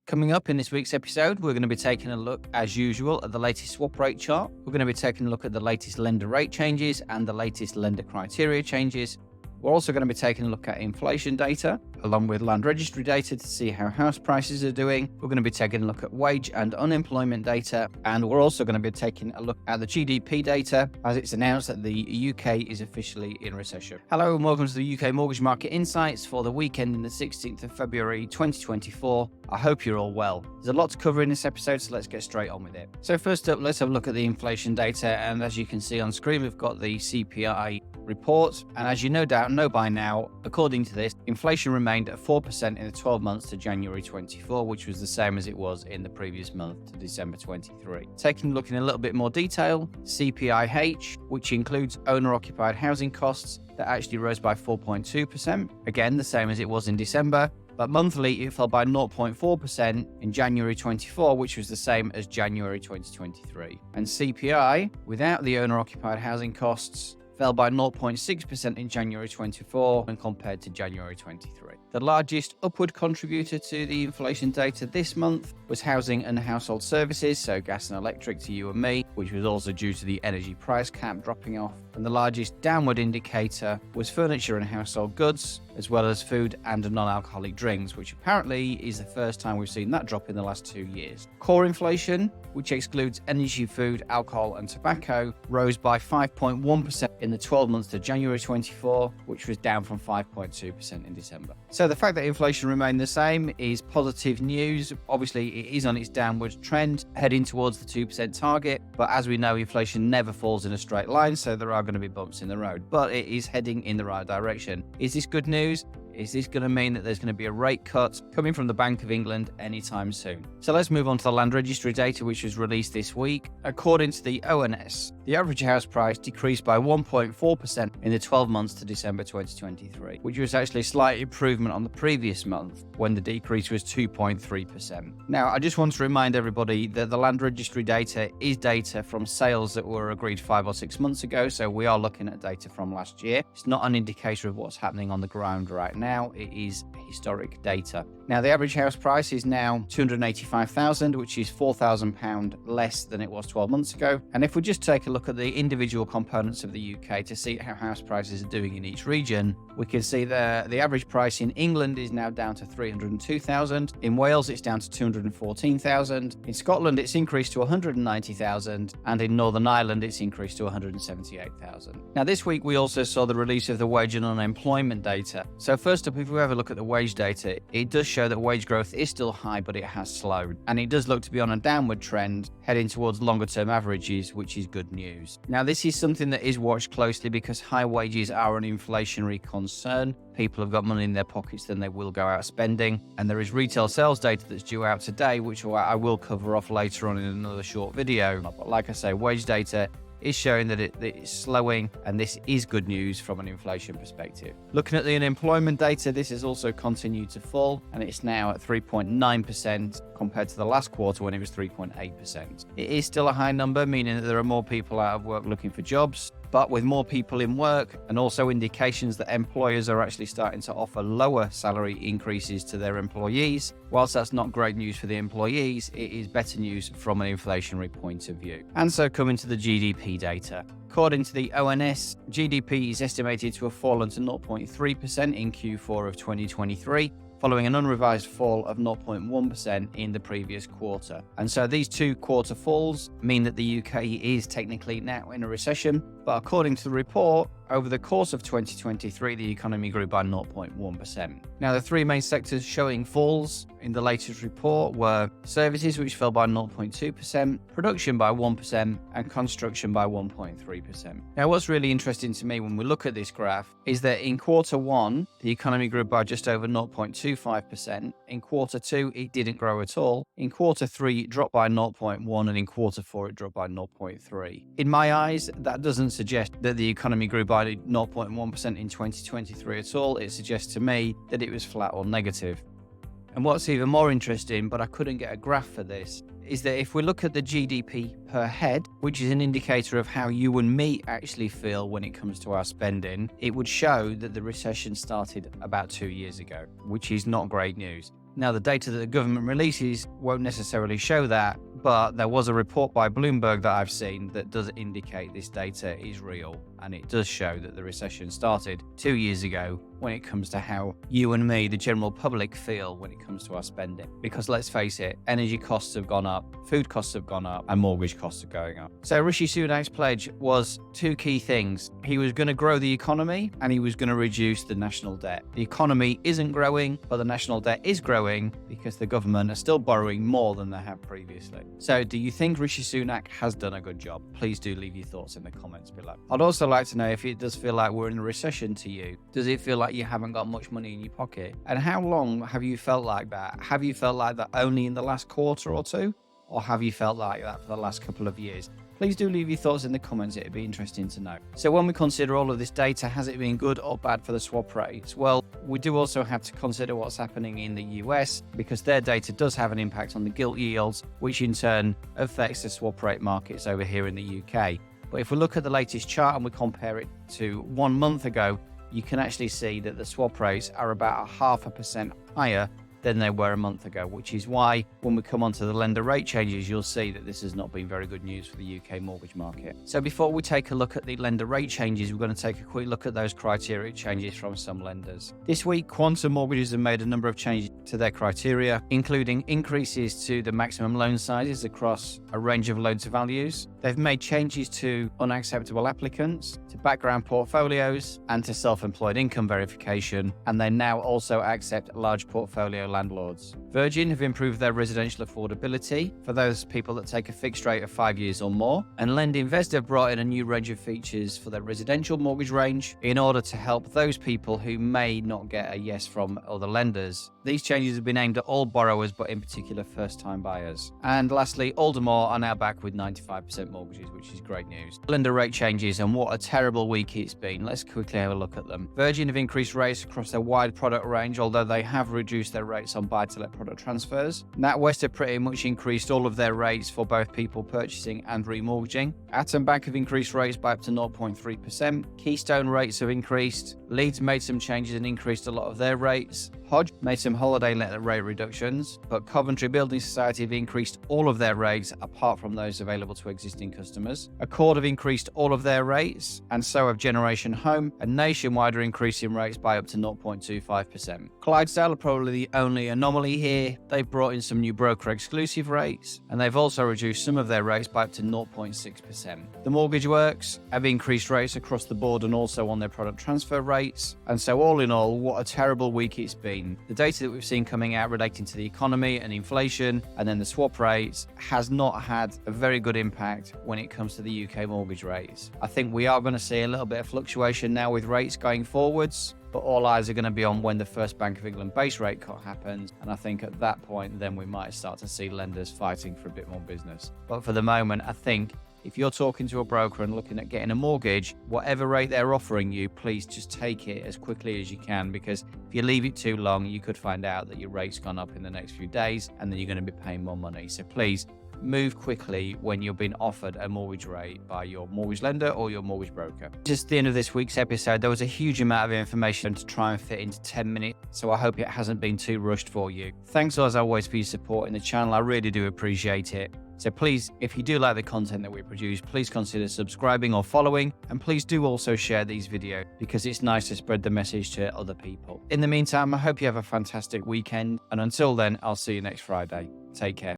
Coming up in this week's episode, we're going to be taking a look, as usual, at the latest swap rate chart. We're going to be taking a look at the latest lender rate changes and the latest lender criteria changes. We're also going to be taking a look at inflation data, along with land registry data to see how house prices are doing. We're going to be taking a look at wage and unemployment data, and we're also going to be taking a look at the GDP data as it's announced that the UK is officially in recession. Hello and welcome to the UK Mortgage Market Insights for the weekend in the 16th of February 2024. I hope you're all well. There's a lot to cover in this episode, so let's get straight on with it. So first up, let's have a look at the inflation data, and as you can see on screen, we've got the CPI report, and as you no doubt know by now, according to this, inflation remained at 4% in the 12 months to January 24, which was the same as it was in the previous month to December 23. Taking a look in a little bit more detail, CPIH, which includes owner-occupied housing costs, that actually rose by 4.2%, again the same as it was in December, but monthly it fell by 0.4% in January 24, which was the same as January 2023. And CPI, without the owner-occupied housing costs, fell by 0.6% in January 24 when compared to January 23. The largest upward contributor to the inflation data this month was housing and household services, so gas and electric to you and me, which was also due to the energy price cap dropping off. And the largest downward indicator was furniture and household goods, as well as food and non-alcoholic drinks, which apparently is the first time we've seen that drop in the last 2 years. Core inflation, which excludes energy, food, alcohol and tobacco, rose by 5.1% in the 12 months to January 24, which was down from 5.2% in December. So the fact that inflation remained the same is positive news. Obviously, it is on its downward trend, heading towards the 2% target, but as we know, inflation never falls in a straight line, so there are going to be bumps in the road, but it is heading in the right direction. Is this good news? Is this going to mean that there's going to be a rate cut coming from the Bank of England anytime soon? So let's move on to the land registry data, which was released this week. According to the ONS, the average house price decreased by 1.4% in the 12 months to December 2023, which was actually a slight improvement on the previous month when the decrease was 2.3%. Now, I just want to remind everybody that the land registry data is data from sales that were agreed 5 or 6 months ago, so we are looking at data from last year. It's not an indicator of what's happening on the ground right now. It is historic data. Now, the average house price is now $285,000, which is £4,000 less than it was 12 months ago. And if we just take a look at the individual components of the UK to see how house prices are doing in each region, we can see that the average price in England is now down to $302,000. In Wales, it's down to $214,000. In Scotland, it's increased to $190,000. And in Northern Ireland, it's increased to $178,000. Now, this week, we also saw the release of the wage and unemployment data. So first up, if we have a look at the wage data, it does show that wage growth is still high, but it has slowed. And it does look to be on a downward trend, heading towards longer term averages, which is good news. Now, this is something that is watched closely because high wages are an inflationary concern. People have got money in their pockets, then they will go out spending. And there is retail sales data that's due out today, which I will cover off later on in another short video. But like I say, wage data is showing that it's slowing, and this is good news from an inflation perspective. Looking at the unemployment data, this has also continued to fall, and it's now at 3.9% compared to the last quarter when it was 3.8%. It is still a high number, meaning that there are more people out of work looking for jobs, but with more people in work and also indications that employers are actually starting to offer lower salary increases to their employees. Whilst that's not great news for the employees, it is better news from an inflationary point of view. And so coming to the GDP data. According to the ONS, GDP is estimated to have fallen to 0.3% in Q4 of 2023, following an unrevised fall of 0.1% in the previous quarter. And so these two quarter falls mean that the UK is technically now in a recession, but according to the report, over the course of 2023, the economy grew by 0.1%. Now, the three main sectors showing falls in the latest report were services, which fell by 0.2%, production by 1%, and construction by 1.3%. Now, what's really interesting to me when we look at this graph is that in quarter one, the economy grew by just over 0.25%. In quarter two, it didn't grow at all. In quarter three, it dropped by 0.1%, and in quarter four, it dropped by 0.3%. In my eyes, that doesn't suggest that the economy grew by 0.1% in 2023 at all. It suggests to me that it was flat or negative. And what's even more interesting, but I couldn't get a graph for this, is that if we look at the GDP per head, which is an indicator of how you and me actually feel when it comes to our spending, it would show that the recession started about 2 years ago, which is not great news. Now, the data that the government releases won't necessarily show that, but there was a report by Bloomberg that I've seen that does indicate this data is real, and it does show that the recession started 2 years ago when it comes to how you and me, the general public, feel when it comes to our spending. Because let's face it, energy costs have gone up, food costs have gone up, and mortgage costs are going up. So Rishi Sunak's pledge was two key things. He was going to grow the economy and he was going to reduce the national debt. The economy isn't growing, but the national debt is growing because the government are still borrowing more than they have previously. So do you think Rishi Sunak has done a good job? Please do leave your thoughts in the comments below. I'd also like to know if it does feel like we're in a recession to you. Does it feel like you haven't got much money in your pocket? And how long have you felt like that? Have you felt like that only in the last quarter or two? Or have you felt like that for the last couple of years? Please do leave your thoughts in the comments. It'd be interesting to know. So when we consider all of this data, has it been good or bad for the swap rates? Well, we do also have to consider what's happening in the US, because their data does have an impact on the gilt yields, which in turn affects the swap rate markets over here in the UK. But if we look at the latest chart and we compare it to 1 month ago, you can actually see that the swap rates are about 0.5% higher than they were a month ago, which is why when we come onto the lender rate changes, you'll see that this has not been very good news for the UK mortgage market. So before we take a look at the lender rate changes, we're going to take a quick look at those criteria changes from some lenders. This week, Quantum Mortgages have made a number of changes to their criteria, including increases to the maximum loan sizes across a range of loan to values. They've made changes to unacceptable applicants, to background portfolios, and to self-employed income verification, and they now also accept large portfolio landlords. Virgin have improved their residential affordability for those people that take a fixed rate of 5 years or more, and LendInvest have brought in a new range of features for their residential mortgage range in order to help those people who may not get a yes from other lenders. These changes have been aimed at all borrowers, but in particular first-time buyers. And lastly, Aldermore are now back with 95% mortgages, which is great news. Lender rate changes, and what a terrible week it's been. Let's quickly have a look at them. Virgin have increased rates across their wide product range, although they have reduced their rates on buy-to-let product transfers. NatWest have pretty much increased all of their rates for both people purchasing and remortgaging. Atom Bank have increased rates by up to 0.3%. Keystone rates have increased. Leeds made some changes and increased a lot of their rates. Hodge made some holiday let rate reductions, but Coventry Building Society have increased all of their rates apart from those available to existing customers. Accord have increased all of their rates, and so have Generation Home, and Nationwide are increasing rates by up to 0.25%. Clydesdale are probably the only anomaly here. They've brought in some new broker exclusive rates, and they've also reduced some of their rates by up to 0.6%. The Mortgage Works have increased rates across the board and also on their product transfer rates, and so all in all, what a terrible week it's been. The data that we've seen coming out relating to the economy and inflation and then the swap rates has not had a very good impact when it comes to the UK mortgage rates. I think we are going to see a little bit of fluctuation now with rates going forwards, but all eyes are going to be on when the first Bank of England base rate cut happens, and I think at that point then we might start to see lenders fighting for a bit more business. But for the moment, I think if you're talking to a broker and looking at getting a mortgage, whatever rate they're offering you, please just take it as quickly as you can, because if you leave it too long, you could find out that your rate's gone up in the next few days and then you're going to be paying more money. So please move quickly when you're being offered a mortgage rate by your mortgage lender or your mortgage broker. Just the end of this week's episode, there was a huge amount of information to try and fit into 10 minutes, so I hope it hasn't been too rushed for you. Thanks as always for your support in the channel. I really do appreciate it. So please, if you do like the content that we produce, please consider subscribing or following, and please do also share these videos because it's nice to spread the message to other people. In the meantime, I hope you have a fantastic weekend, and until then, I'll see you next Friday. Take care.